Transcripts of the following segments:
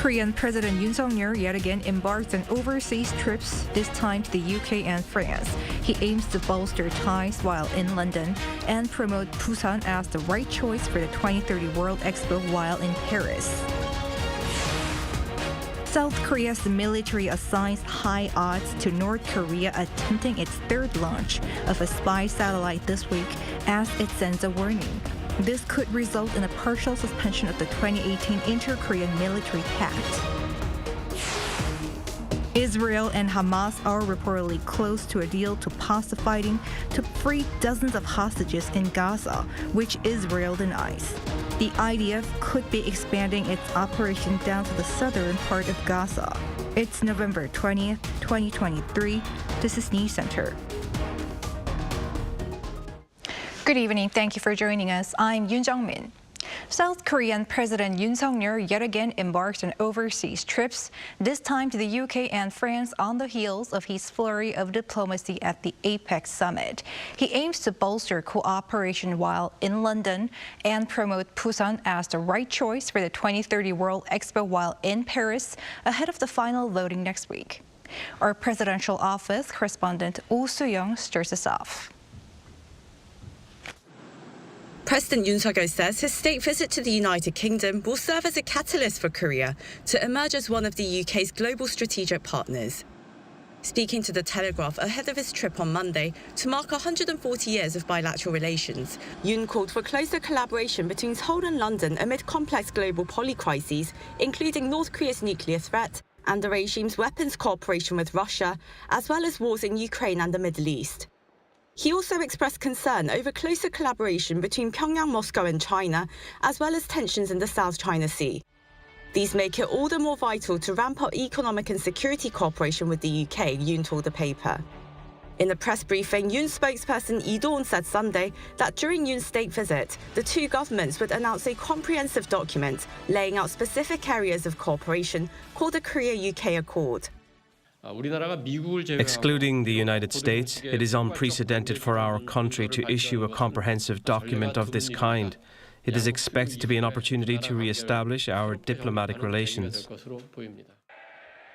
Korean President Yoon Suk-yeol yet again embarked on overseas trips, this time to the UK and France. He aims to bolster ties while in London and promote Busan as the right choice for the 2030 World Expo while in Paris. South Korea's military assigns high odds to North Korea attempting its third launch of a spy satellite this week as it sends a warning. This could result in a partial suspension of the 2018 Inter-Korean Military Pact. Israel and Hamas are reportedly close to a deal to pause the fighting to free dozens of hostages in Gaza, which Israel denies. The IDF could be expanding its operation down to the southern part of Gaza. It's November 20th, 2023. This is News Center. Good evening. Thank you for joining us. I'm Yoon Jung-min. South Korean President Yoon Suk-yeol yet again embarked on overseas trips, this time to the UK and France on the heels of his flurry of diplomacy at the APEC summit. He aims to bolster cooperation while in London and promote Busan as the right choice for the 2030 World Expo while in Paris ahead of the final voting next week. Our presidential office correspondent Oh Soo-young stirs us off. President Yoon Suk-yeol says his state visit to the United Kingdom will serve as a catalyst for Korea to emerge as one of the UK's global strategic partners. Speaking to The Telegraph ahead of his trip on Monday to mark 140 years of bilateral relations, Yoon called for closer collaboration between Seoul and London amid complex global polycrises, including North Korea's nuclear threat and the regime's weapons cooperation with Russia, as well as wars in Ukraine and the Middle East. He also expressed concern over closer collaboration between Pyongyang, Moscow and China, as well as tensions in the South China Sea. These make it all the more vital to ramp up economic and security cooperation with the UK, Yoon told the paper. In a press briefing, Yoon's spokesperson Lee said Sunday that during Yoon's state visit, the two governments would announce a comprehensive document laying out specific areas of cooperation called the Korea-UK Accord. Excluding the United States, it is unprecedented for our country to issue a comprehensive document of this kind. It is expected to be an opportunity to re-establish our diplomatic relations.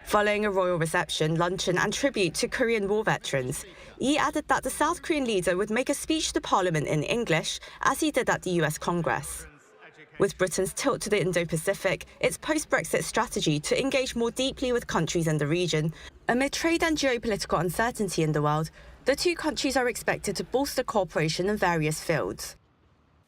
Following a royal reception, luncheon and tribute to Korean war veterans, Lee added that the South Korean leader would make a speech to Parliament in English, as he did at the US Congress. With Britain's tilt to the Indo-Pacific, its post-Brexit strategy to engage more deeply with countries in the region, amid trade and geopolitical uncertainty in the world, the two countries are expected to bolster cooperation in various fields.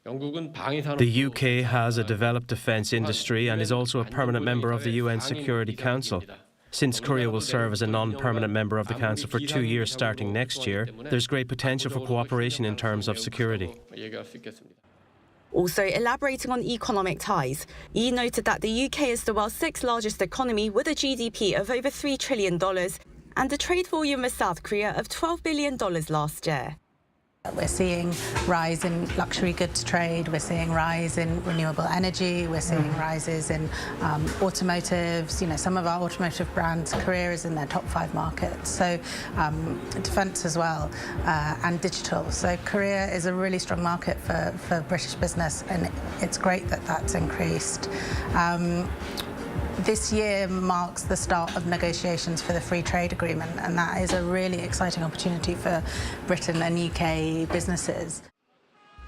The UK has a developed defence industry and is also a permanent member of the UN Security Council. Since Korea will serve as a non-permanent member of the Council for 2 years starting next year, there's great potential for cooperation in terms of security. Also elaborating on economic ties, Lee noted that the UK is the world's sixth largest economy with a GDP of over $3 trillion and a trade volume with South Korea of $12 billion last year. We're seeing rise in luxury goods trade, we're seeing rise in renewable energy, we're seeing rises in automotives. You know, some of our automotive brands, Korea is in their top 5 markets. So defence as well, and digital. So Korea is a really strong market for British business, and it's great that that's increased. This year marks the start of negotiations for the free trade agreement, and that is a really exciting opportunity for Britain and UK businesses.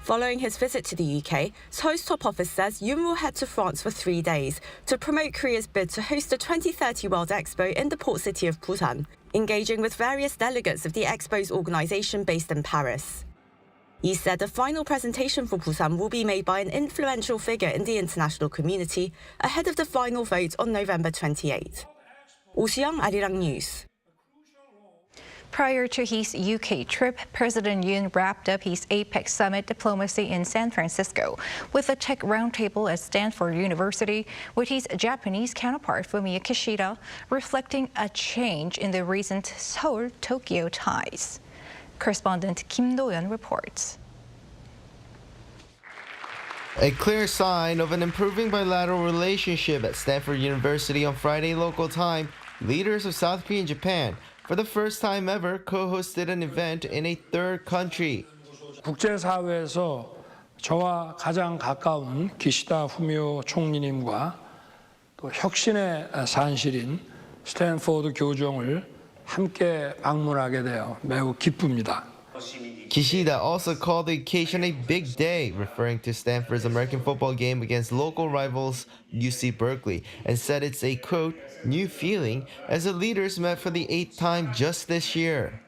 Following his visit to the UK, Seoul's top office says Yoon will head to France for 3 days to promote Korea's bid to host the 2030 World Expo in the port city of Busan, engaging with various delegates of the Expo's organisation based in Paris. He said the final presentation for Busan will be made by an influential figure in the international community ahead of the final vote on November 28. Oh Soo-young, Arirang News. Prior to his UK trip, President Yoon wrapped up his APEC summit diplomacy in San Francisco with a tech roundtable at Stanford University with his Japanese counterpart Fumiya Kishida, reflecting a change in the recent Seoul-Tokyo ties. Correspondent Kim Do-yeon reports. A clear sign of an improving bilateral relationship at Stanford University on Friday local time, leaders of South Korea and Japan, for the first time ever, co-hosted an event in a third country. 국제사회에서 저와 가장 가까운 기시다 후미오 총리님과 또 혁신의 산실인 스탠포드 교정을 함께 방문하게 되어 매우 기쁩니다. Kishida also called the occasion a big day, referring to Stanford's American football game against local rivals UC Berkeley, and said it's a, quote, new feeling as the leaders met for the 8th time just this year.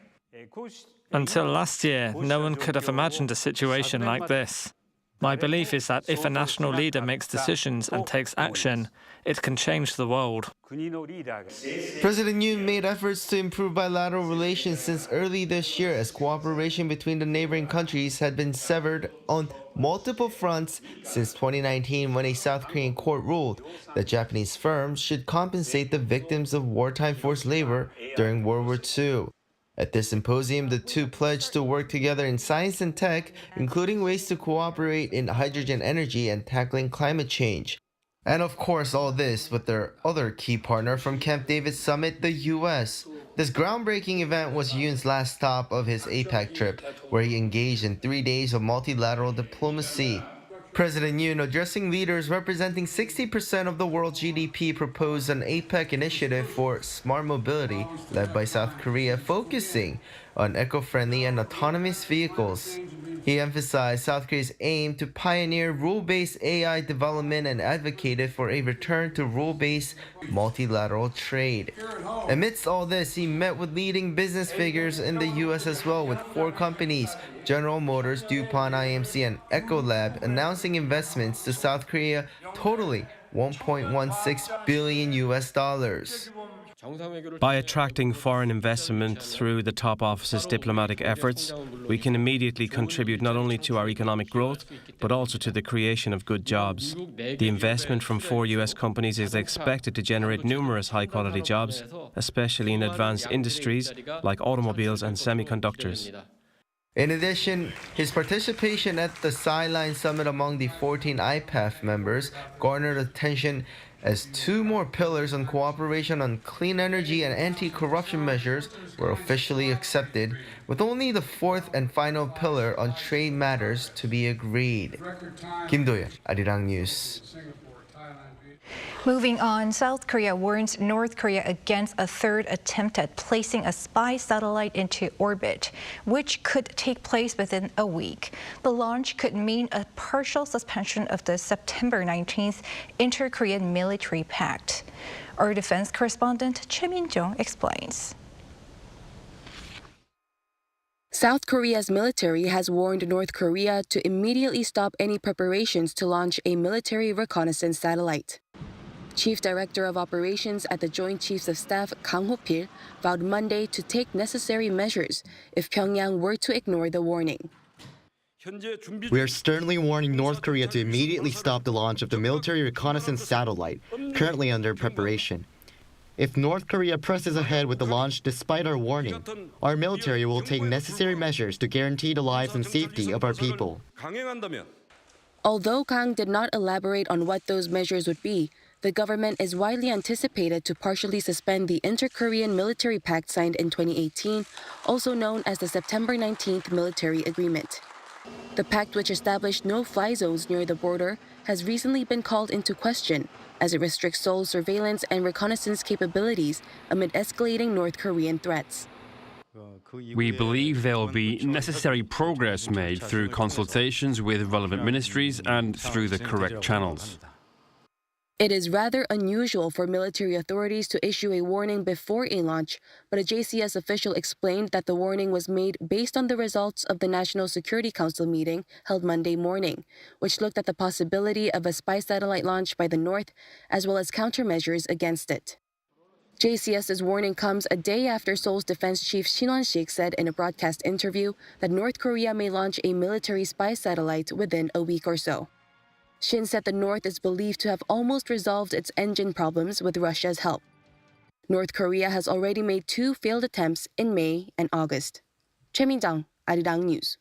Until last year, no one could have imagined a situation like this. My belief is that if a national leader makes decisions and takes action, it can change the world. President Yoon made efforts to improve bilateral relations since early this year, as cooperation between the neighboring countries had been severed on multiple fronts since 2019, when a South Korean court ruled that Japanese firms should compensate the victims of wartime forced labor during World War II. At this symposium, the two pledged to work together in science and tech, including ways to cooperate in hydrogen energy and tackling climate change. And of course, all this with their other key partner from Camp David Summit, the US. This groundbreaking event was Yoon's last stop of his APEC trip, where he engaged in 3 days of multilateral diplomacy. President Yoon, addressing leaders representing 60% of the world's GDP, proposed an APEC initiative for smart mobility led by South Korea, focusing on eco-friendly and autonomous vehicles. He emphasized South Korea's aim to pioneer rule-based AI development and advocated for a return to rule-based multilateral trade. Amidst all this, he met with leading business figures in the US as well, with 4 companies, General Motors, DuPont, IMC, and Ecolab, announcing investments to South Korea totaling $1.16 billion US. By attracting foreign investment through the top office's diplomatic efforts, we can immediately contribute not only to our economic growth, but also to the creation of good jobs. The investment from 4 US companies is expected to generate numerous high-quality jobs, especially in advanced industries like automobiles and semiconductors. In addition, his participation at the Sideline Summit among the 14 IPAF members garnered attention, as 2 more pillars on cooperation on clean energy and anti-corruption measures were officially accepted, with only the 4th and final pillar on trade matters to be agreed. Kim Do-yeon, Arirang News. Moving on, South Korea warns North Korea against a third attempt at placing a spy satellite into orbit, which could take place within a week. The launch could mean a partial suspension of the September 19th Inter-Korean Military Pact. Our defense correspondent Choi Min-jung explains. South Korea's military has warned North Korea to immediately stop any preparations to launch a military reconnaissance satellite. Chief Director of Operations at the Joint Chiefs of Staff, Kang Ho-pil, vowed Monday to take necessary measures if Pyongyang were to ignore the warning. We are sternly warning North Korea to immediately stop the launch of the military reconnaissance satellite, currently under preparation. If North Korea presses ahead with the launch despite our warning, our military will take necessary measures to guarantee the lives and safety of our people. Although Kang did not elaborate on what those measures would be, the government is widely anticipated to partially suspend the Inter-Korean Military Pact signed in 2018, also known as the September 19th Military Agreement. The pact, which established no-fly zones near the border, has recently been called into question as it restricts Seoul's surveillance and reconnaissance capabilities amid escalating North Korean threats. We believe there will be necessary progress made through consultations with relevant ministries and through the correct channels. It is rather unusual for military authorities to issue a warning before a launch, but a JCS official explained that the warning was made based on the results of the National Security Council meeting held Monday morning, which looked at the possibility of a spy satellite launch by the North, as well as countermeasures against it. JCS's warning comes a day after Seoul's defense chief Shin Won-sik said in a broadcast interview that North Korea may launch a military spy satellite within a week or so. Shin said the North is believed to have almost resolved its engine problems with Russia's help. North Korea has already made 2 failed attempts in May and August. Choi Min-jung, Arirang News.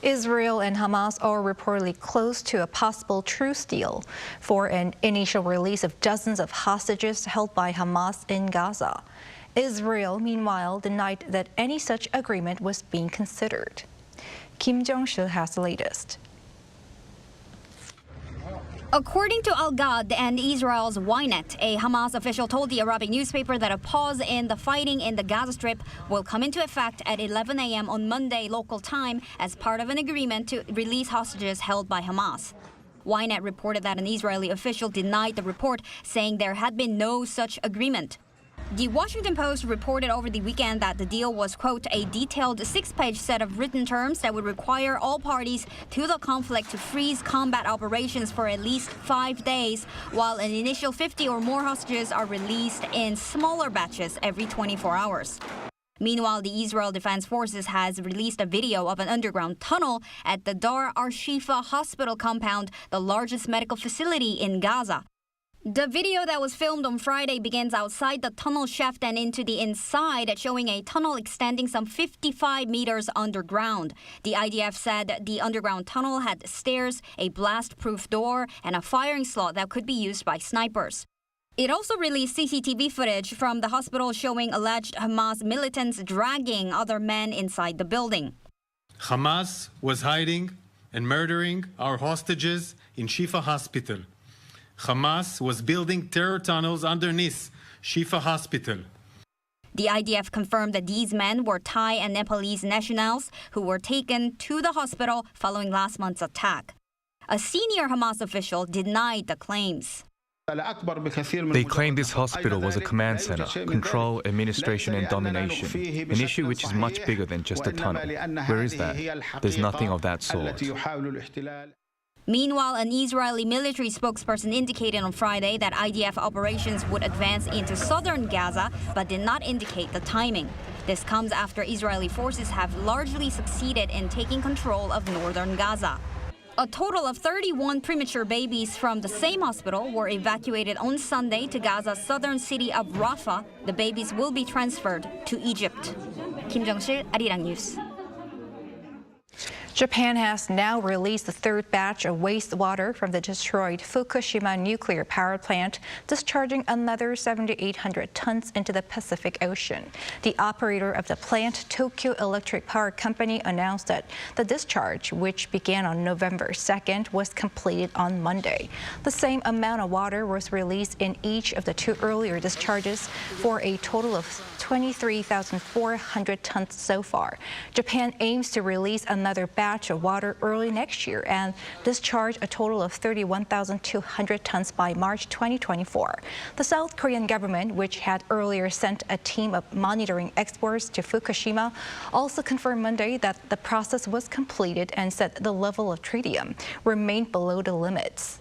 Israel and Hamas are reportedly close to a possible truce deal for an initial release of dozens of hostages held by Hamas in Gaza. Israel, meanwhile, denied that any such agreement was being considered. Kim Jong-sil has the latest. According to Al-Ghad and Israel's Ynet, a Hamas official told the Arabic newspaper that a pause in the fighting in the Gaza Strip will come into effect at 11 a.m. on Monday local time as part of an agreement to release hostages held by Hamas. Ynet reported that an Israeli official denied the report, saying there had been no such agreement. The Washington Post reported over the weekend that the deal was, quote, a detailed 6-page set of written terms that would require all parties to the conflict to freeze combat operations for at least 5 days, while an initial 50 or more hostages are released in smaller batches every 24 hours. Meanwhile, the Israel Defense Forces has released a video of an underground tunnel at the Dar Ar-Shifa hospital compound, the largest medical facility in Gaza. The video that was filmed on Friday begins outside the tunnel shaft and into the inside, showing a tunnel extending some 55 meters underground. The IDF said the underground tunnel had stairs, a blast-proof door, and a firing slot that could be used by snipers. It also released CCTV footage from the hospital showing alleged Hamas militants dragging other men inside the building. Hamas was hiding and murdering our hostages in Shifa Hospital. Hamas was building terror tunnels underneath Shifa Hospital. The IDF confirmed that these men were Thai and Nepalese nationals who were taken to the hospital following last month's attack. A senior Hamas official denied the claims. They claim this hospital was a command center, control, administration and domination, an issue which is much bigger than just a tunnel. Where is that? There's nothing of that sort. Meanwhile, an Israeli military spokesperson indicated on Friday that IDF operations would advance into southern Gaza, but did not indicate the timing. This comes after Israeli forces have largely succeeded in taking control of northern Gaza. A total of 31 premature babies from the same hospital were evacuated on Sunday to Gaza's southern city of Rafah. The babies will be transferred to Egypt. Kim Jong-sil, Arirang News. Japan has now released the third batch of wastewater from the destroyed Fukushima nuclear power plant, discharging another 7,800 tons into the Pacific Ocean. The operator of the plant, Tokyo Electric Power Company, announced that the discharge, which began on November 2nd, was completed on Monday. The same amount of water was released in each of the two earlier discharges for a total of 23,400 tons so far. Japan aims to release another batch of water early next year and discharge a total of 31,200 tons by March 2024. The South Korean government, which had earlier sent a team of monitoring experts to Fukushima, also confirmed Monday that the process was completed and said the level of tritium remained below the limits.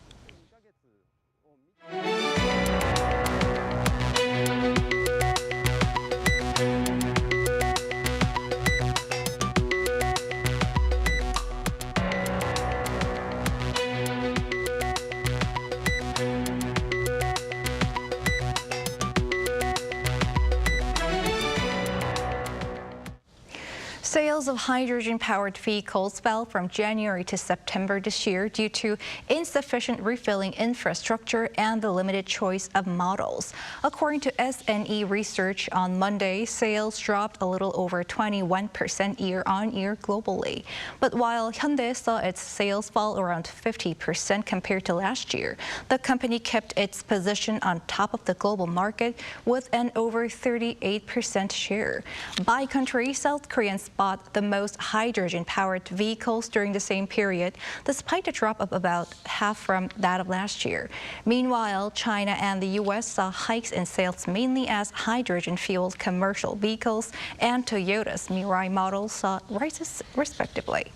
Sales of hydrogen-powered vehicles fell from January to September this year due to insufficient refilling infrastructure and the limited choice of models. According to SNE research on Monday, sales dropped a little over 21% year-on-year globally. But while Hyundai saw its sales fall around 50% compared to last year, the company kept its position on top of the global market with an over 38% share. By country, South Koreans bought the most hydrogen-powered vehicles during the same period, despite a drop of about half from that of last year. Meanwhile, China and the U.S. saw hikes in sales mainly as hydrogen-fueled commercial vehicles and Toyota's Mirai models saw rises respectively.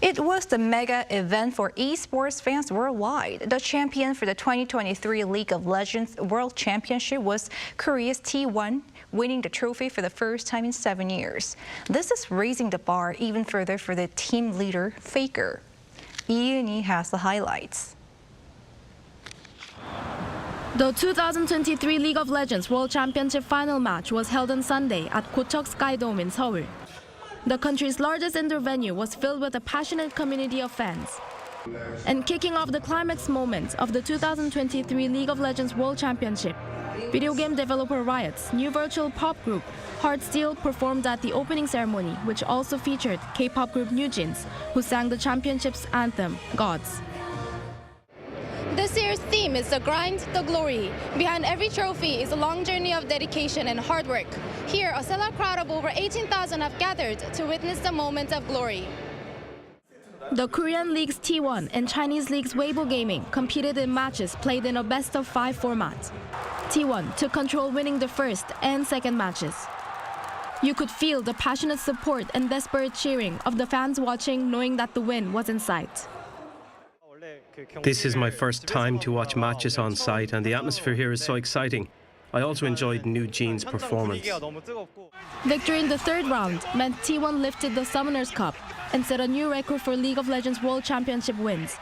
It was the mega event for esports fans worldwide. The champion for the 2023 League of Legends World Championship was Korea's T1, winning the trophy for the first time in 7 years. This is raising the bar even further for the team leader, Faker. Yoon has the highlights. The 2023 League of Legends World Championship final match was held on Sunday at Gocheok Skydome in Seoul. The country's largest indoor venue was filled with a passionate community of fans. And kicking off the climax moments of the 2023 League of Legends World Championship, video game developer Riot's new virtual pop group, Heartsteel, performed at the opening ceremony, which also featured K-pop group NewJeans, who sang the championship's anthem, Gods. This year's theme is the grind, the glory. Behind every trophy is a long journey of dedication and hard work. Here, a sellout crowd of over 18,000 have gathered to witness the moment of glory. The Korean League's T1 and Chinese League's Weibo Gaming competed in matches played in a best-of-5 format. T1 took control, winning the first and second matches. You could feel the passionate support and desperate cheering of the fans watching, knowing that the win was in sight. This is my first time to watch matches on site, and the atmosphere here is so exciting. I also enjoyed New Jean's performance. Victory in the third round meant T1 lifted the Summoners Cup and set a new record for League of Legends World Championship wins.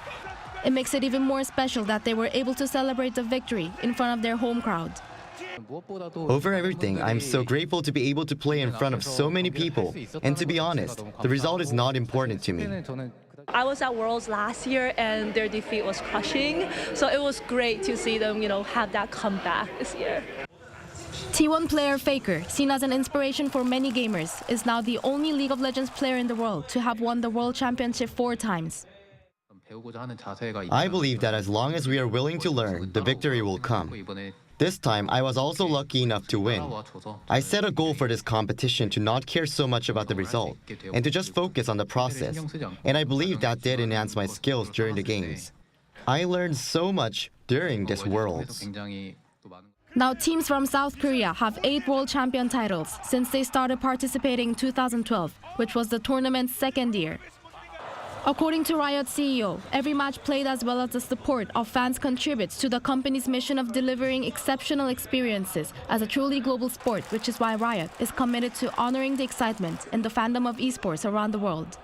It makes it even more special that they were able to celebrate the victory in front of their home crowd. Over everything, I'm so grateful to be able to play in front of so many people. And to be honest, the result is not important to me. I was at Worlds last year and their defeat was crushing, so it was great to see them, have that comeback this year. T1 player Faker, seen as an inspiration for many gamers, is now the only League of Legends player in the world to have won the World Championship 4 times. I believe that as long as we are willing to learn, the victory will come. This time, I was also lucky enough to win. I set a goal for this competition to not care so much about the result and to just focus on the process. And I believe that did enhance my skills during the games. I learned so much during this Worlds. Now teams from South Korea have 8 world champion titles since they started participating in 2012, which was the tournament's second year. According to Riot's CEO, every match played as well as the support of fans contributes to the company's mission of delivering exceptional experiences as a truly global sport, which is why Riot is committed to honoring the excitement and the fandom of esports around the world.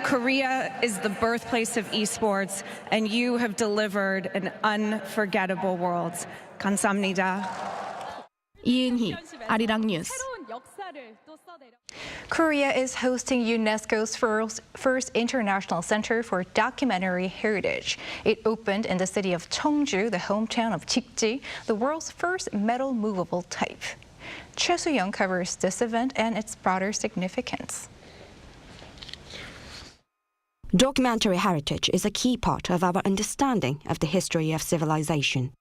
Korea is the birthplace of esports, and you have delivered an unforgettable world. 감사합니다. 이은희, Arirang News. Korea is hosting UNESCO's first international center for documentary heritage. It opened in the city of Cheongju, the hometown of Chikji, the world's first metal movable type. Choi Soo-young covers this event and its broader significance. Documentary heritage is a key part of our understanding of the history of civilization.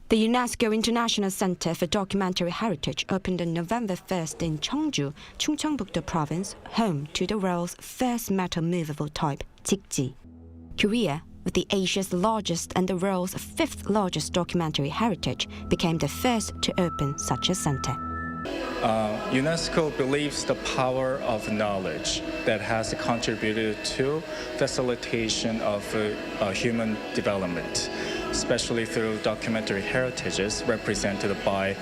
The UNESCO International Center for Documentary Heritage opened on November 1st in Cheongju, Chungcheongbuk-do Province, home to the world's first metal movable type, Chikji. Korea, with the Asia's largest and the world's 5th largest documentary heritage, became the first to open such a center. UNESCO believes the power of knowledge that has contributed to facilitation of human development, especially through documentary heritages represented by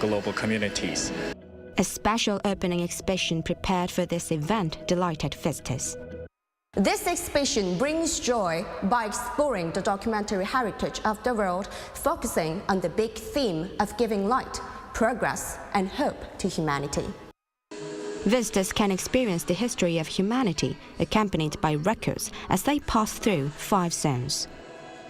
global communities. A special opening exhibition prepared for this event delighted visitors. This exhibition brings joy by exploring the documentary heritage of the world, focusing on the big theme of giving light, progress, and hope to humanity. Visitors can experience the history of humanity, accompanied by records as they pass through 5 zones.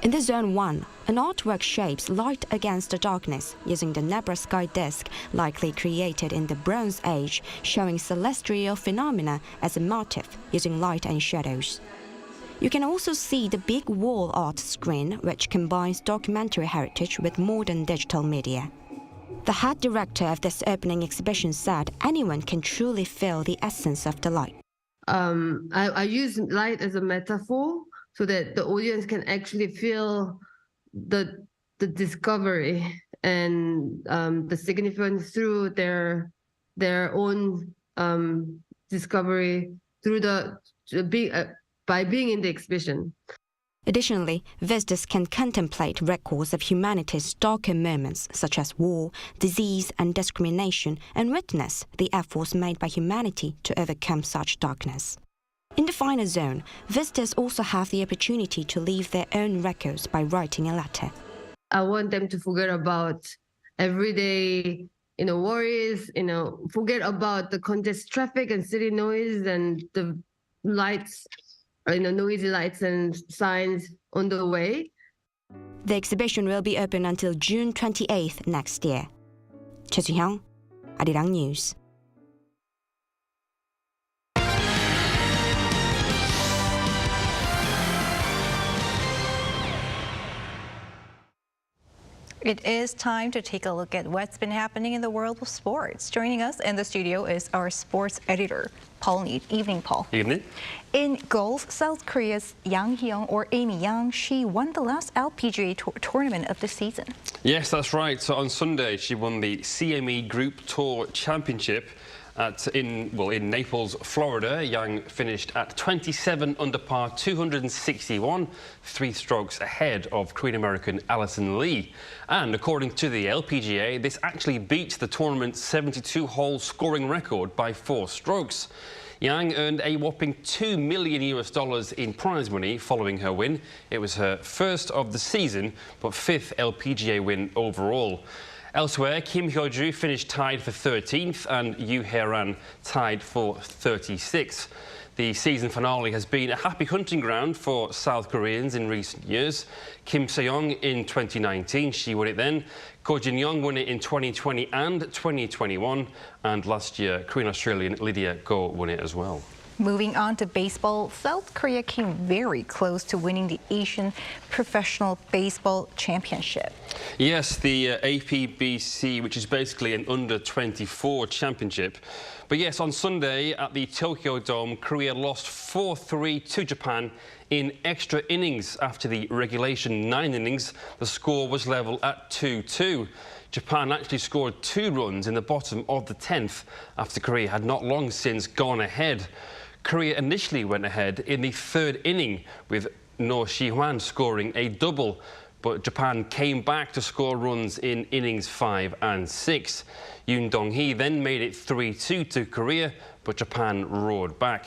In the Zone 1, an artwork shapes light against the darkness using the Nebra sky disk likely created in the Bronze Age, showing celestial phenomena as a motif using light and shadows. You can also see the big wall art screen, which combines documentary heritage with modern digital media. The head director of this opening exhibition said anyone can truly feel the essence of the light. I use light as a metaphor so that the audience can actually feel the discovery and the significance through their own discovery through by being in the exhibition. Additionally, visitors can contemplate records of humanity's darker moments such as war, disease and discrimination, and witness the efforts made by humanity to overcome such darkness. In the final zone, visitors also have the opportunity to leave their own records by writing a letter. I want them to forget about everyday, worries, forget about the congested traffic and city noise and the lights, noisy lights and signs on the way. The exhibition will be open until June 28th next year. Choi Soo-young, Arirang News. It is time to take a look at what's been happening in the world of sports. Joining us in the studio is our sports editor, Paul Need. Evening, Paul. Evening. In golf, South Korea's Yang Hyung, or Amy Yang, she won the last LPGA Tour tournament of the season. Yes, that's right. So on Sunday, she won the CME Group Tour Championship in Naples, Florida. Yang finished at 27 under par, 261, 3 strokes ahead of Korean-American Alison Lee. And according to the LPGA, this actually beats the tournament's 72-hole scoring record by 4 strokes. Yang earned a whopping $2 million in prize money following her win. It was her first of the season, but 5th LPGA win overall. Elsewhere, Kim Hyo-ju finished tied for 13th and Yoo Hae-ran tied for 36th. The season finale has been a happy hunting ground for South Koreans in recent years. Kim Se-young in 2019, she won it then. Ko Jin-young won it in 2020 and 2021. And last year, Korean-Australian Lydia Ko won it as well. Moving on to baseball, South Korea came very close to winning the Asian Professional Baseball Championship. Yes, the APBC, which is basically an under-24 championship. But yes, on Sunday at the Tokyo Dome, Korea lost 4-3 to Japan in extra innings. After the regulation 9 innings, the score was level at 2-2. Japan actually scored 2 runs in the bottom of the 10th after Korea had not long since gone ahead. Korea initially went ahead in the 3rd inning with No Shi-hwan scoring a double, but Japan came back to score runs in innings 5 and 6. Yoon Dong-hee then made it 3-2 to Korea, but Japan roared back.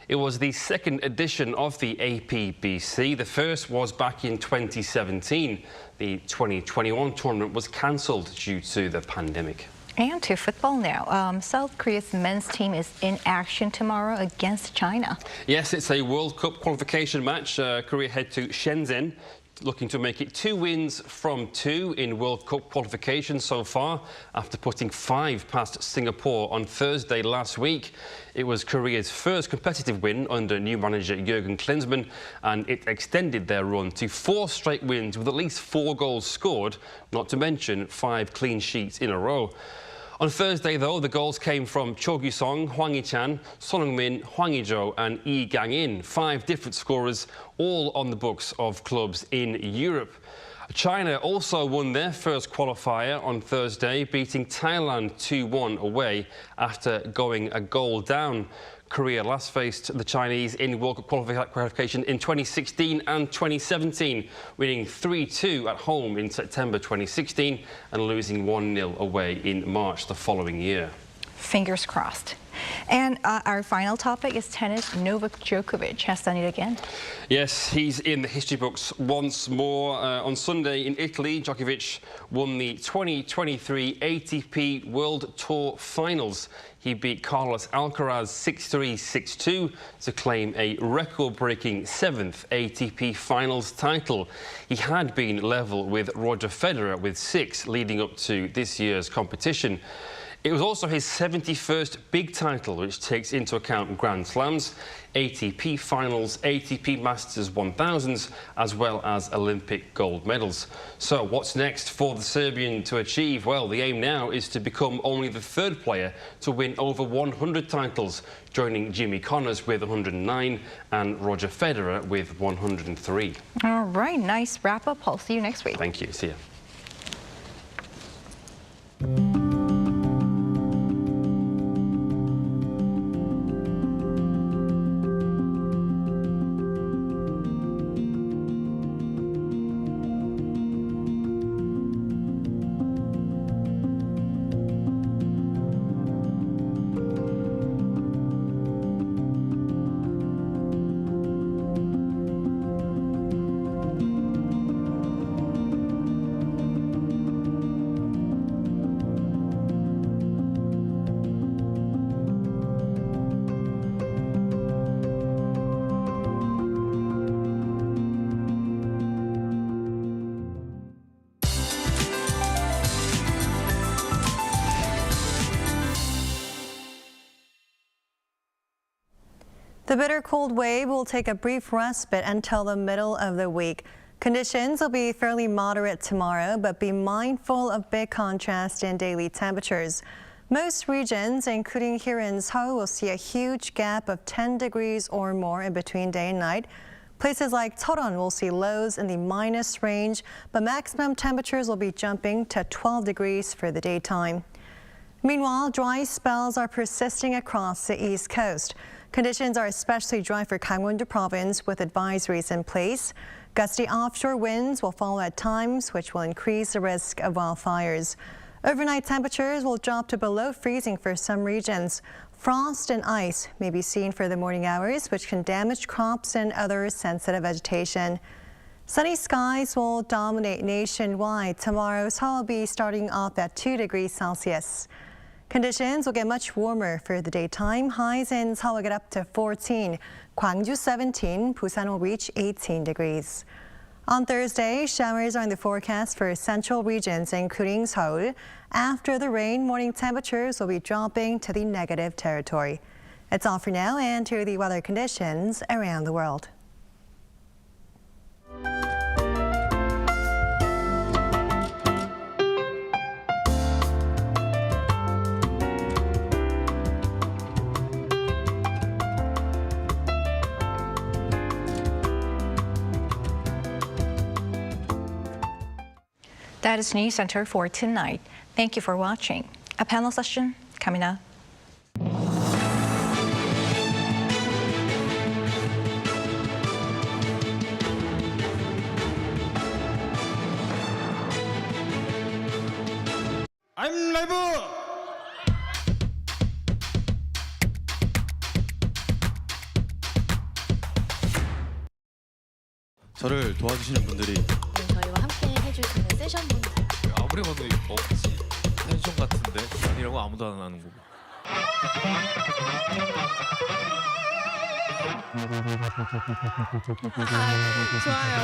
It was the 2nd edition of the APBC. The first was back in 2017. The 2021 tournament was cancelled due to the pandemic. And to football now. South Korea's men's team is in action tomorrow against China. Yes, it's a World Cup qualification match. Korea head to Shenzhen, looking to make it 2 wins from 2 in World Cup qualification so far, after putting 5 past Singapore on Thursday last week. It was Korea's first competitive win under new manager Jürgen Klinsmann, and it extended their run to 4 straight wins with at least 4 goals scored, not to mention 5 clean sheets in a row. On Thursday, though, the goals came from Cho Gu-sung, Hwang Hee-chan, Son Heung-min, Hwang Hee-jo and Lee Gang-in. 5 different scorers, all on the books of clubs in Europe. China also won their first qualifier on Thursday, beating Thailand 2-1 away after going a goal down. Korea last faced the Chinese in World Cup qualification in 2016 and 2017, winning 3-2 at home in September 2016 and losing 1-0 away in March the following year. Fingers crossed. And our final topic is tennis. Novak Djokovic has done it again. Yes, he's in the history books once more. On Sunday in Italy, Djokovic won the 2023 ATP World Tour Finals. He beat Carlos Alcaraz 6-3, 6-2 to claim a record-breaking 7th ATP Finals title. He had been level with Roger Federer with 6 leading up to this year's competition. It was also his 71st big title, which takes into account Grand Slams, ATP Finals, ATP Masters 1000s, as well as Olympic gold medals. So what's next for the Serbian to achieve? Well, the aim now is to become only the 3rd player to win over 100 titles, joining Jimmy Connors with 109 and Roger Federer with 103. All right, nice wrap-up. I'll see you next week. Thank you. See ya. The bitter cold wave will take a brief respite until the middle of the week. Conditions will be fairly moderate tomorrow, but be mindful of big contrast in daily temperatures. Most regions, including here in Seoul, will see a huge gap of 10 degrees or more in between day and night. Places like Cheongju will see lows in the minus range, but maximum temperatures will be jumping to 12 degrees for the daytime. Meanwhile, dry spells are persisting across the East Coast. Conditions are especially dry for Gangwon-do province with advisories in place. Gusty offshore winds will follow at times, which will increase the risk of wildfires. Overnight temperatures will drop to below freezing for some regions. Frost and ice may be seen for the morning hours, which can damage crops and other sensitive vegetation. Sunny skies will dominate nationwide. Tomorrow, Seoul will be starting off at 2 degrees Celsius. Conditions will get much warmer for the daytime. Highs in Seoul will get up to 14. Gwangju 17, Busan will reach 18 degrees. On Thursday, showers are in the forecast for central regions, including Seoul. After the rain, morning temperatures will be dropping to the negative territory. It's all for now, and here are the weather conditions around the world. That is News Center for tonight. Thank you for watching. A panel session coming up. I'm live. 저를 도와주시는 분들이 저희와 함께 해주시는 세션분들 아무리 봐도 이거 없지 텐션 같은데 아니라고 아무도 안 하는 거고 좋아요.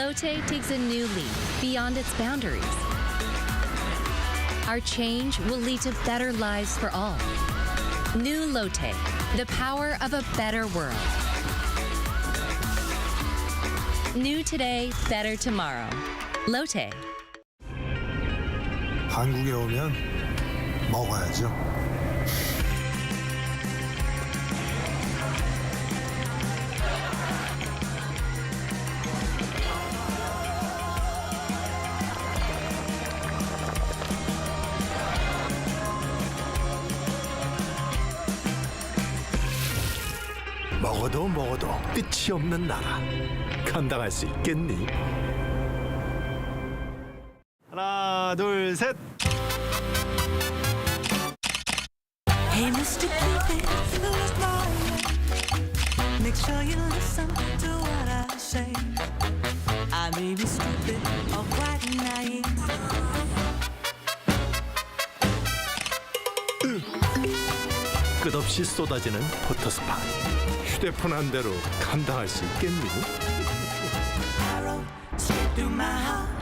Lotte takes a new leap beyond its boundaries. Our change will lead to better lives for all. New Lotte, the power of a better world. New today, better tomorrow. Lotte. 한국에 오면 먹어야죠. 먹어도 끝이 없는 나라. 감당할 수 있겠니? 하나, 둘, 셋. Hey, Mr. Cupid, make sure you listen to what I say. I may be stupid or quite naive. 끝없이 쏟아지는 포토스팟. 휴대폰 한 대로 감당할 수 있겠니? Arrow straight through my heart.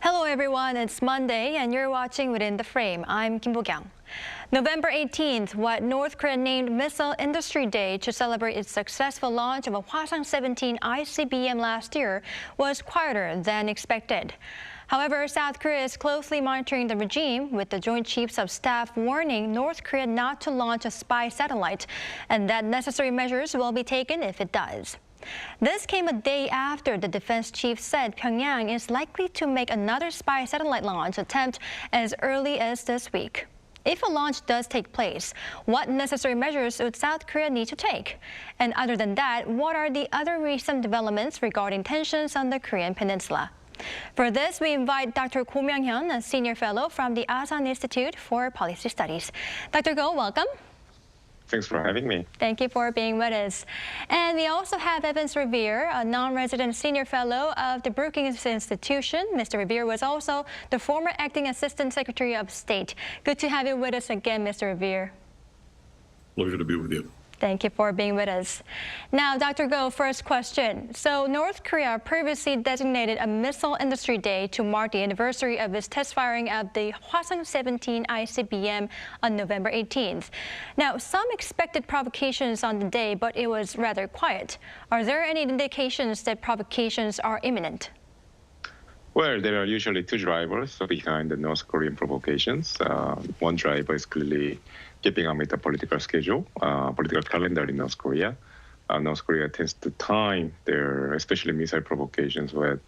Hello everyone, it's Monday and you're watching Within the Frame. I'm Kim Bo-kyung. November 18th, what North Korea named Missile Industry Day to celebrate its successful launch of a Hwasong-17 ICBM last year, was quieter than expected. However, South Korea is closely monitoring the regime, with the Joint Chiefs of Staff warning North Korea not to launch a spy satellite, and that necessary measures will be taken if it does. This came a day after the defense chief said Pyongyang is likely to make another spy satellite launch attempt as early as this week. If a launch does take place, what necessary measures would South Korea need to take? And other than that, what are the other recent developments regarding tensions on the Korean peninsula? For this, we invite Dr. Ko Myung-hyun, a senior fellow from the Asan Institute for Policy Studies. Dr. Ko, welcome. Thanks for having me. Thank you for being with us. And we also have Evans Revere, a non-resident senior fellow of the Brookings Institution. Mr. Revere was also the former acting assistant secretary of state. Good to have you with us again, Mr. Revere. Pleasure to be with you. Thank you for being with us. Now, Dr. Go, first question. So North Korea previously designated a Missile Industry Day to mark the anniversary of its test firing of the Hwasong-17 ICBM on November 18th. Now, some expected provocations on the day, but it was rather quiet. Are there any indications that provocations are imminent? Well, there are usually two drivers behind the North Korean provocations. One driver is clearly keeping up with the political schedule, political calendar in North Korea. North Korea tends to time their, especially missile provocations, with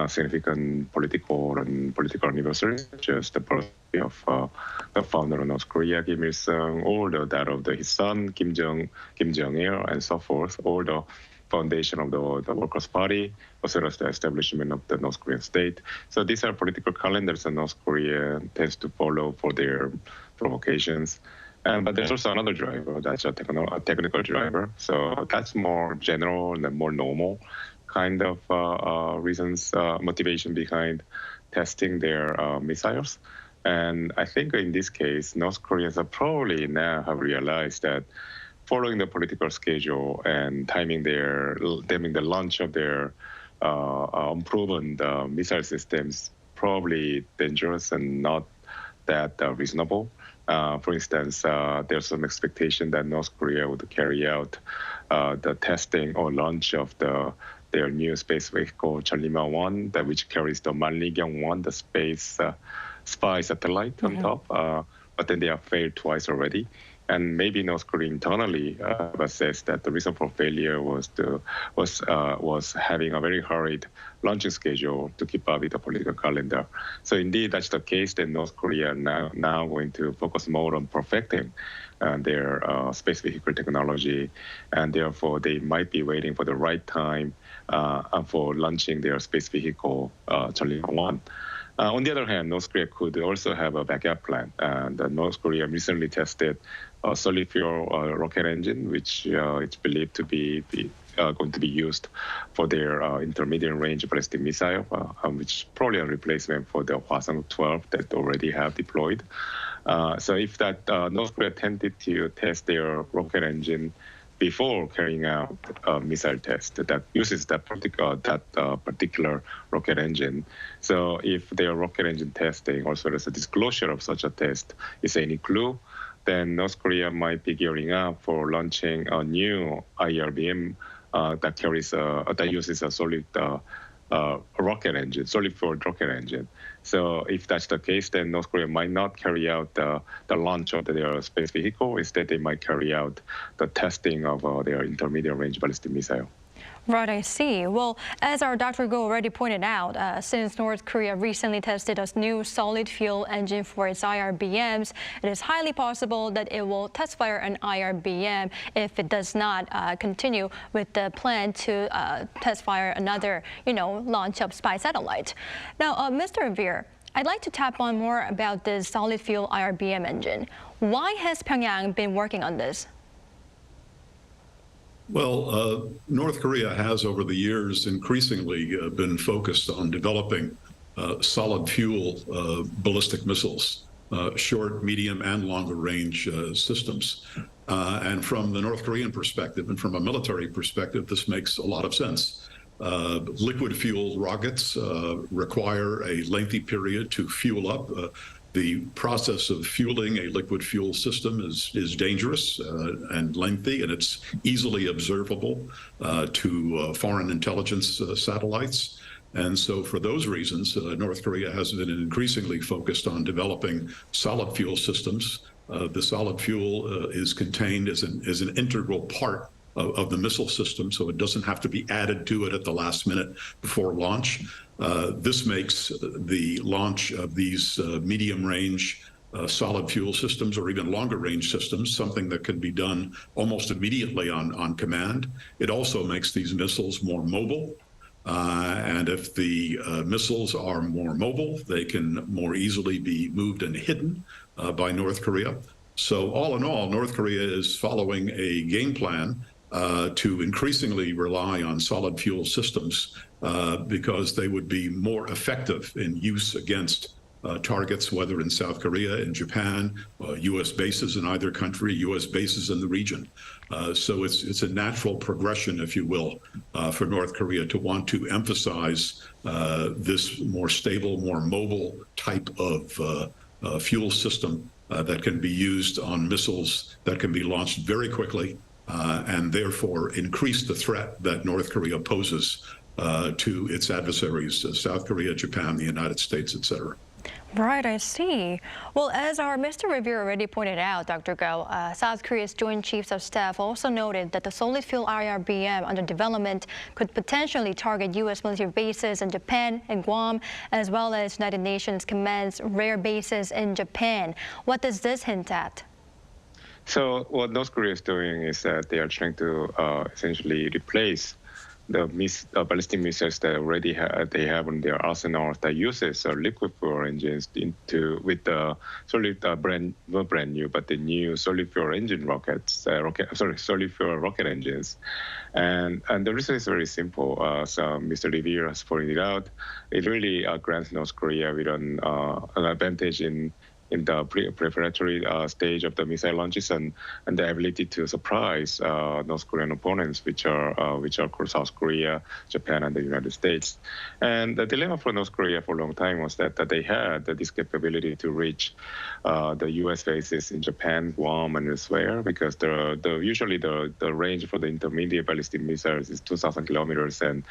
significant political anniversaries, such as the birthday of the founder of North Korea, Kim Il-sung, or that of his son, Kim Jong-il, and so forth, or the foundation of the Workers' Party, as well as the establishment of the North Korean state. So these are political calendars that North Korea tends to follow for their provocations. But there's also another driver, that's a technical driver. So that's more general and more normal kind of reasons, motivation behind testing their missiles. And I think in this case, North Koreans have probably now have realized that following the political schedule and timing the launch of their unproven missile systems, probably dangerous and not that reasonable. For instance, there's some expectation that North Korea would carry out the testing or launch of their new space vehicle Chalima-1, which carries the Manligyang-1, the space spy satellite on top. But then they have failed twice already. and maybe North Korea internally assessed that the reason for failure was having a very hurried launching schedule to keep up with the political calendar. So indeed, that's the case. That North Korea now going to focus more on perfecting their space vehicle technology, and therefore they might be waiting for the right time for launching their space vehicle, Cheongju-1. On the other hand, North Korea could also have a backup plan. And North Korea recently tested a solid fuel rocket engine, which it's believed to be going to be used for their intermediate range ballistic missile, which is probably a replacement for the Hwasong-12 that already have deployed. So if that North Korea tended to test their rocket engine before carrying out a missile test that uses that particular rocket engine. So if their rocket engine testing, also there's a disclosure of such a test, is any clue, then North Korea might be gearing up for launching a new IRBM that uses a solid rocket engine, solid fuel rocket engine. So if that's the case, then North Korea might not carry out the launch of their space vehicle. Instead, they might carry out the testing of their intermediate range ballistic missile. Right, I see. Well, as our Dr. Go already pointed out, since North Korea recently tested a new solid fuel engine for its IRBMs, it is highly possible that it will test fire an IRBM if it does not continue with the plan to test fire another, launch of spy satellite. Now, Mr. Revere, I'd like to tap on more about this solid fuel IRBM engine. Why has Pyongyang been working on this? Well, North Korea has over the years increasingly been focused on developing solid fuel ballistic missiles, short, medium, and longer range systems. And from the North Korean perspective and from a military perspective, this makes a lot of sense. Liquid fuel rockets require a lengthy period to fuel up. The process of fueling a liquid fuel system is dangerous and lengthy, and it's easily observable to foreign intelligence satellites. And so for those reasons, North Korea has been increasingly focused on developing solid fuel systems. The solid fuel is contained as an integral part of the missile system, so it doesn't have to be added to it at the last minute before launch. This makes the launch of these medium-range solid fuel systems or even longer-range systems something that can be done almost immediately on command. It also makes these missiles more mobile. And if the missiles are more mobile, they can more easily be moved and hidden by North Korea. So all in all, North Korea is following a game plan to increasingly rely on solid fuel systems because they would be more effective in use against targets, whether in South Korea, in Japan, U.S. bases in either country, U.S. bases in the region. So it's a natural progression, if you will, for North Korea to want to emphasize this more stable, more mobile type of fuel system that can be used on missiles that can be launched very quickly and therefore increase the threat that North Korea poses to its adversaries, South Korea, Japan, the United States, etc. Right, I see. Well, as our Mr. Revere already pointed out, Dr. Go, South Korea's Joint Chiefs of Staff also noted that the solid fuel IRBM under development could potentially target U.S. military bases in Japan and Guam, as well as United Nations Command's rare bases in Japan. What does this hint at? So what North Korea is doing is that they are trying to essentially replace the ballistic missiles that already they have in their arsenal that uses liquid fuel engines with the not brand new, but the new solid fuel engine rockets, solid fuel rocket engines. And the reason is very simple. So Mr. Revere has pointed out, it really grants North Korea with an advantage in the preparatory stage of the missile launches and the ability to surprise North Korean opponents, which are South Korea, Japan, and the United States. And the dilemma for North Korea for a long time was that they had this capability to reach the U.S. bases in Japan, Guam, and elsewhere, because usually the range for the intermediate ballistic missiles is 2,000 kilometers, and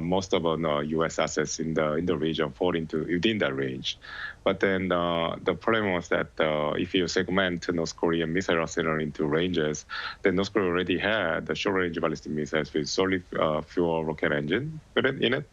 most of the U.S. assets in the region fall within that range. But then the problem was that if you segment North Korean missile arsenal into ranges, then North Korea already had the short-range ballistic missiles with solid fuel rocket engine in it,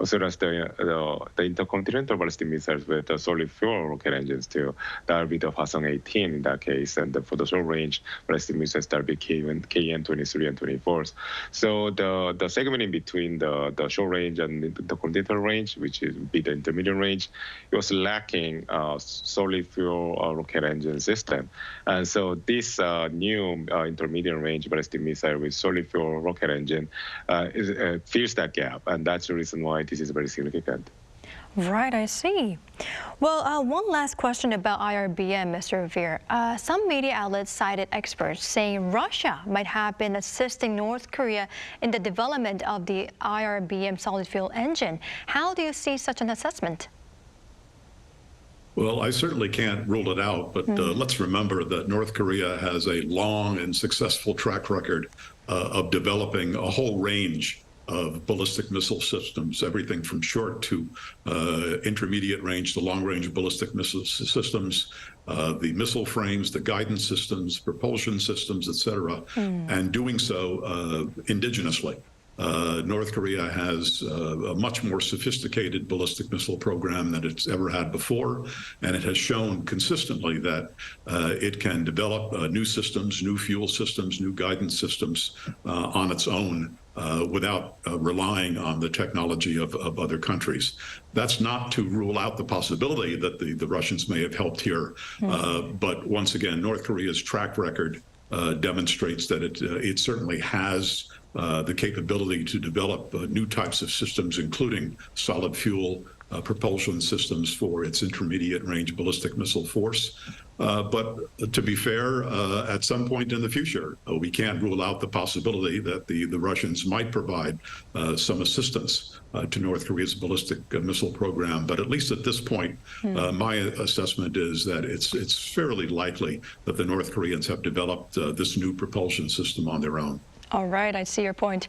as well as the intercontinental ballistic missiles with the solid fuel rocket engines too. That would be the Hwasong-18 in that case, and for the short-range ballistic missiles, that would be KN-23 and 24s. So the segment in between the short-range and the continental range, which would be the intermediate range, it was lacking solid fuel rocket engine system. And so this new intermediate range ballistic missile with solid fuel rocket engine fills that gap. And that's the reason why this is very significant. Right, I see. Well, one last question about IRBM, Mr. Veer. Some media outlets cited experts saying Russia might have been assisting North Korea in the development of the IRBM solid fuel engine. How do you see such an assessment? Well, I certainly can't rule it out, but let's remember that North Korea has a long and successful track record of developing a whole range of ballistic missile systems, everything from short to intermediate range to long-range ballistic missile systems, the missile frames, the guidance systems, propulsion systems, etc., and doing so indigenously. North Korea has a much more sophisticated ballistic missile program than it's ever had before, and it has shown consistently that it can develop new systems, new fuel systems, new guidance systems on its own without relying on the technology of other countries. That's not to rule out the possibility that the Russians may have helped here, but once again, North Korea's track record demonstrates that it certainly has the capability to develop new types of systems, including solid fuel propulsion systems for its intermediate range ballistic missile force. But to be fair, at some point in the future, we can't rule out the possibility that the Russians might provide some assistance to North Korea's ballistic missile program. But at least at this point, my assessment is that it's fairly likely that the North Koreans have developed this new propulsion system on their own. All right, I see your point.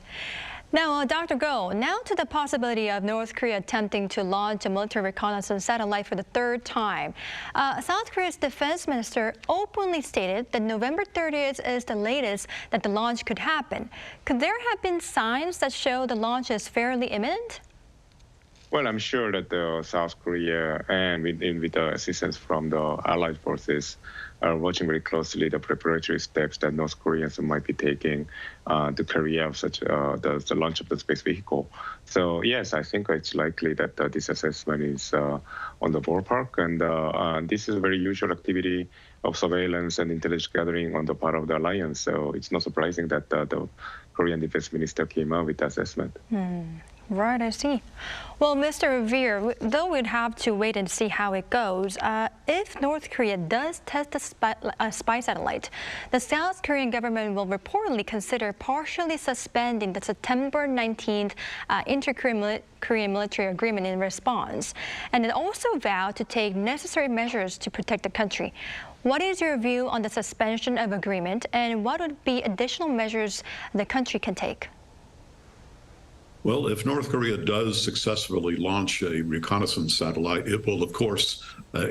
Now, Dr. Go, now to the possibility of North Korea attempting to launch a military reconnaissance satellite for the third time. South Korea's defense minister openly stated that November 30th is the latest that the launch could happen. Could there have been signs that show the launch is fairly imminent? Well, I'm sure that South Korea and with the assistance from the allied forces are watching very closely the preparatory steps that North Koreans might be taking to carry out such the launch of the space vehicle. So yes, I think it's likely that this assessment is on the ballpark, and this is a very usual activity of surveillance and intelligence gathering on the part of the alliance. So it's not surprising that the Korean defense minister came out with the assessment. Right, I see. Well, Mr. Veer, though we'd have to wait and see how it goes, if North Korea does test a spy satellite, the South Korean government will reportedly consider partially suspending the September 19th Inter-Korean military agreement in response, and it also vowed to take necessary measures to protect the country. What is your view on the suspension of agreement, and what would be additional measures the country can take? Well, if North Korea does successfully launch a reconnaissance satellite, it will, of course,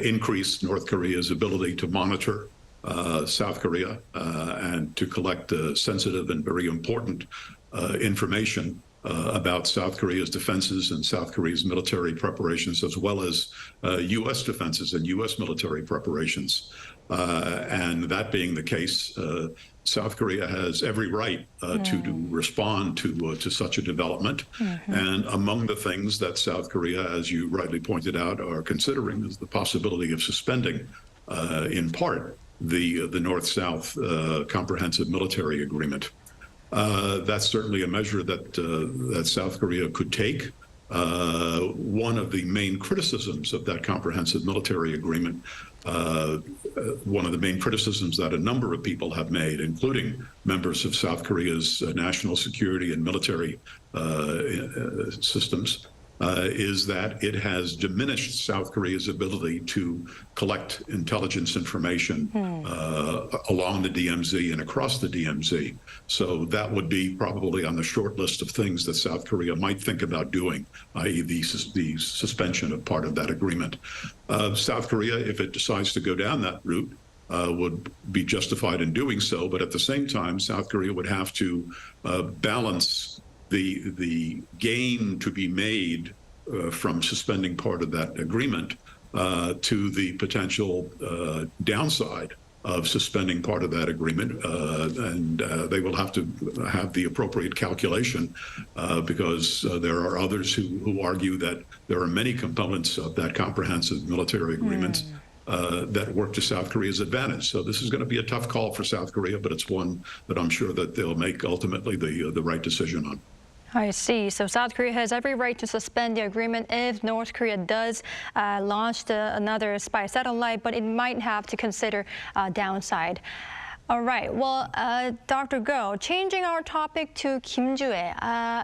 increase North Korea's ability to monitor South Korea and to collect sensitive and very important information about South Korea's defenses and South Korea's military preparations, as well as U.S. defenses and U.S. military preparations. And that being the case, South Korea has every right to respond to such a development. And among the things that South Korea, as you rightly pointed out, are considering is the possibility of suspending, in part, the North-South Comprehensive Military Agreement. That's certainly a measure that South Korea could take. One of the main criticisms of that comprehensive military agreement, one of the main criticisms that a number of people have made, including members of South Korea's national security and military systems, is that it has diminished South Korea's ability to collect intelligence information along the DMZ and across the DMZ. So that would be probably on the short list of things that South Korea might think about doing, i.e. the suspension of part of that agreement. South Korea, if it decides to go down that route, would be justified in doing so, but at the same time, South Korea would have to balance the gain to be made from suspending part of that agreement to the potential downside of suspending part of that agreement, and they will have to have the appropriate calculation because there are others who argue that there are many components of that comprehensive military agreement that work to South Korea's advantage. So this is going to be a tough call for South Korea, but it's one that I'm sure that they'll make ultimately the right decision on. I see. So South Korea has every right to suspend the agreement if North Korea does launch another spy satellite, but it might have to consider downside. All right. Well, Dr. Go, changing our topic to Kim Joo-ae.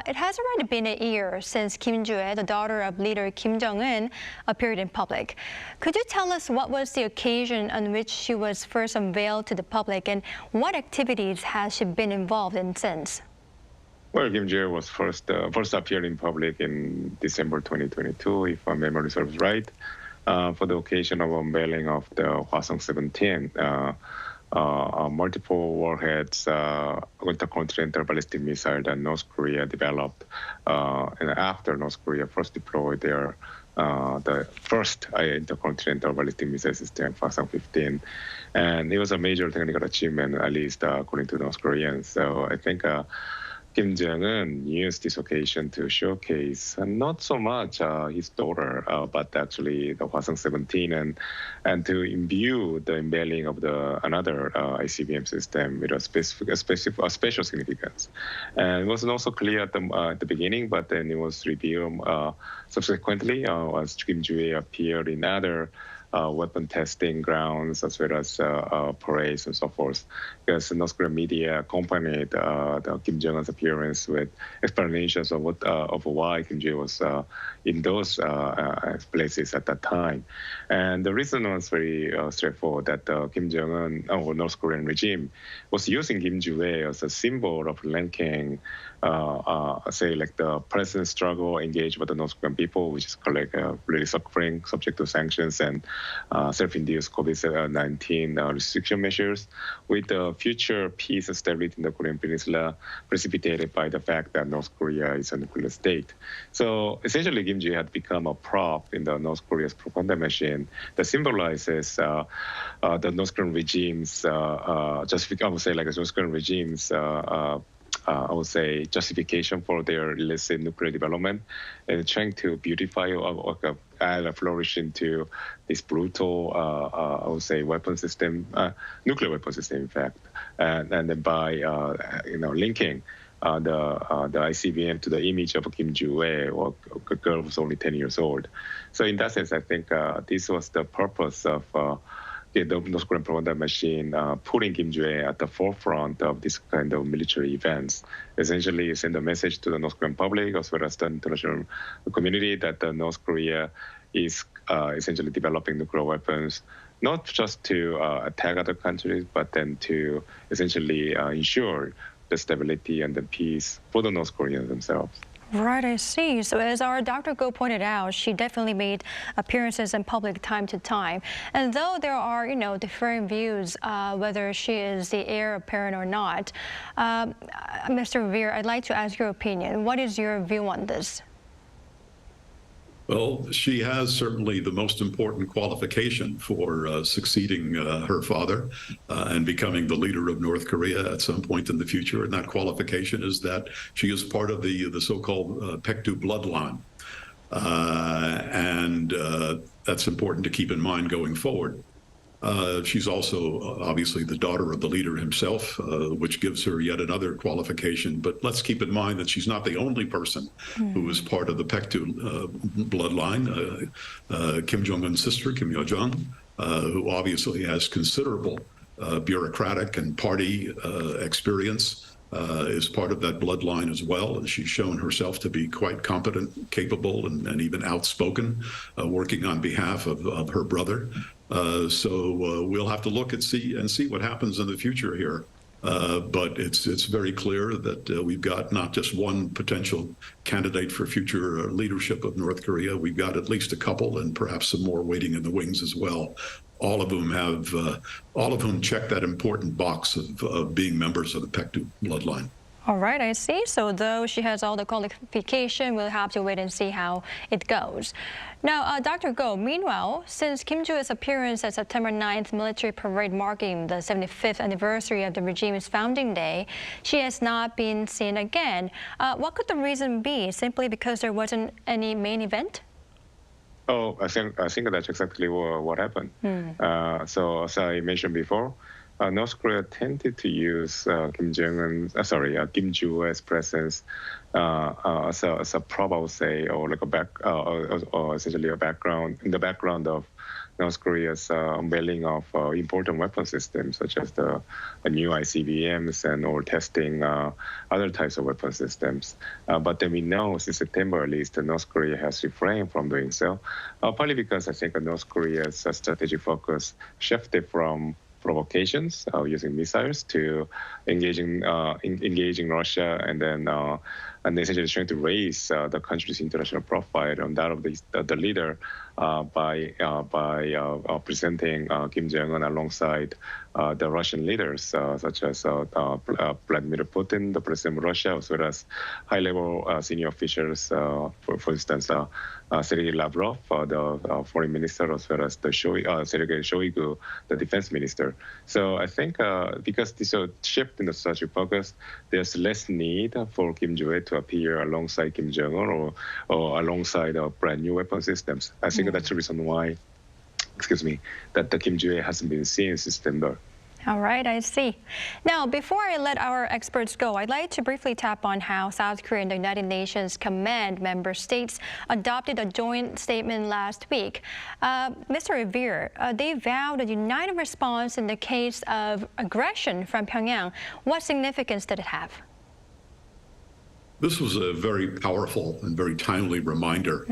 It has already been a year since Kim Joo-ae, the daughter of leader Kim Jong-un, appeared in public. Could you tell us what was the occasion on which she was first unveiled to the public, and what activities has she been involved in since? Well, Kim Joo-ae was first appeared in public in December 2022, if my memory serves right, for the occasion of unveiling of the Hwasong-17. Multiple warheads, intercontinental ballistic missile that North Korea developed, and after North Korea first deployed the first intercontinental ballistic missile system, Hwasong-15, and it was a major technical achievement, at least according to North Koreans. So I think Kim Jong-un used this occasion to showcase not so much his daughter, but actually the Hwasong-17, and to imbue the unveiling of another ICBM system with a special significance. And it wasn't also clear at the beginning, but then it was revealed subsequently as Kim Joo-ae appeared in other weapon testing grounds as well as parades and so forth. Because the North Korean media accompanied the Kim Jong-un's appearance with explanations of why Kim Joo-ae was in those places at that time. And the reason was very straightforward, that Kim Jong-un, or North Korean regime, was using Kim Joo-ae as a symbol of linking, say, like the present struggle engaged with the North Korean people, which is like really suffering, subject to sanctions and self-induced COVID-19 restriction measures, with the future peace and stability in the Korean Peninsula precipitated by the fact that North Korea is a nuclear state. So essentially, Kim Joo-ae had become a prop in the North Korea's propaganda machine that symbolizes the North Korean regime's I would say, like, the North Korean regime's I would say, justification for their illicit nuclear development, and trying to beautify or add flourish into this brutal, I would say, weapon system, nuclear weapon system, in fact, and then by linking the ICBM to the image of Kim Joo-ae, or a girl who was only 10 years old. So in that sense, I think this was the purpose of the North Korean propaganda machine putting Kim Joo-ae at the forefront of this kind of military events. Essentially, send a message to the North Korean public as well as the international community that North Korea is essentially developing nuclear weapons, not just to attack other countries, but then to essentially ensure the stability and the peace for the North Koreans themselves. Right, I see. So as our Dr. Go pointed out, she definitely made appearances in public time to time. And though there are, differing views whether she is the heir apparent or not, Mr. Revere, I'd like to ask your opinion. What is your view on this? Well, she has certainly the most important qualification for succeeding her father and becoming the leader of North Korea at some point in the future. And that qualification is that she is part of the so-called Paektu bloodline. And that's important to keep in mind going forward. She's also obviously the daughter of the leader himself, which gives her yet another qualification. But let's keep in mind that she's not the only person who is part of the Paektu bloodline. Kim Jong-un's sister, Kim Yo-jong, who obviously has considerable bureaucratic and party experience, is part of that bloodline as well, and she's shown herself to be quite competent, capable, and even outspoken, working on behalf of her brother. So we'll have to look and see what happens in the future here. But it's very clear that we've got not just one potential candidate for future leadership of North Korea. We've got at least a couple, and perhaps some more waiting in the wings as well. All of whom check that important box of being members of the Paektu bloodline. All right, I see. So though she has all the qualification, we'll have to wait and see how it goes. Now, Dr. Go, meanwhile, since Kim Joo-il's appearance at September 9th military parade marking the 75th anniversary of the regime's founding day, she has not been seen again. What could the reason be? Simply because there wasn't any main event? Oh, I think that's exactly what happened. So as I mentioned before, North Korea tended to use Kim Joo-il's presence as a prop, I would say, or like or essentially a background in the background of North Korea's unveiling of important weapon systems, such as the new ICBMs or testing other types of weapon systems. But then we know since September at least, North Korea has refrained from doing so, partly because I think North Korea's strategic focus shifted from provocations using missiles to engaging Russia and then essentially trying to raise the country's international profile on that of the leader by presenting Kim Jong-un alongside the Russian leaders such as Vladimir Putin, the president of Russia, as well as high-level senior officials, for instance, Sergei Lavrov, the foreign minister, as well as the Sergei Shoigu, the defense minister. So I think because this shift in the strategic focus, there's less need for Kim Joo-il to appear alongside Kim Jong-un or alongside brand new weapon systems. I think that's the reason why, that the Kim Joo-il hasn't been seen since September. All right, I see. Now, before I let our experts go, I'd like to briefly tap on how South Korea and the United Nations Command member states adopted a joint statement last week. Mr. Revere, they vowed a united response in the case of aggression from Pyongyang. What significance did it have? This was a very powerful and very timely reminder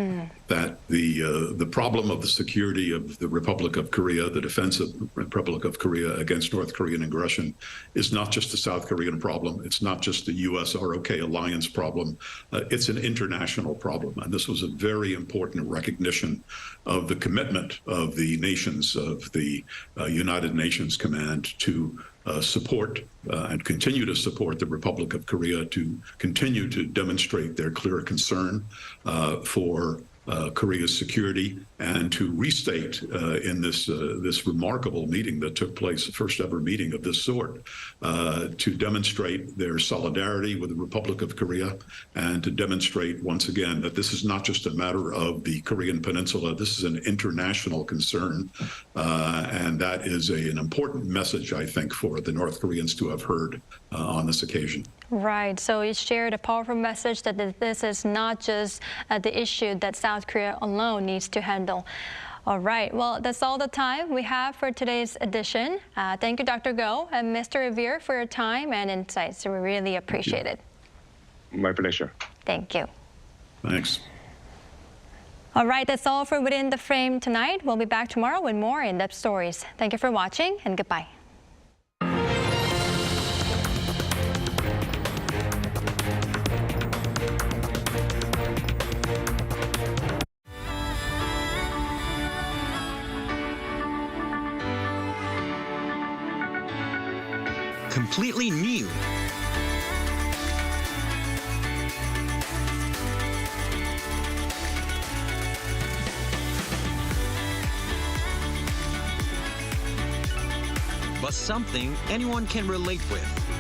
that the problem of the security of the Republic of Korea, the defense of the Republic of Korea against North Korean aggression, is not just a South Korean problem. It's not just the U.S.-ROK alliance problem. It's an international problem. And this was a very important recognition of the commitment of the nations of the United Nations Command to support and continue to support the Republic of Korea, to continue to demonstrate their clear concern for Korea's security, and to restate in this remarkable meeting that took place, the first ever meeting of this sort, to demonstrate their solidarity with the Republic of Korea, and to demonstrate once again that this is not just a matter of the Korean Peninsula. This is an international concern, and that is an important message, I think, for the North Koreans to have heard on this occasion. Right, so it shared a powerful message that this is not just the issue that South Korea alone needs to handle. All right, well, that's all the time we have for today's edition. Thank you, Dr. Go and Mr. Revere, for your time and insights. We really appreciate it. My pleasure. Thank you. Thanks. All right, that's all for Within the Frame tonight. We'll be back tomorrow with more in-depth stories. Thank you for watching, and goodbye. Completely new. But something anyone can relate with.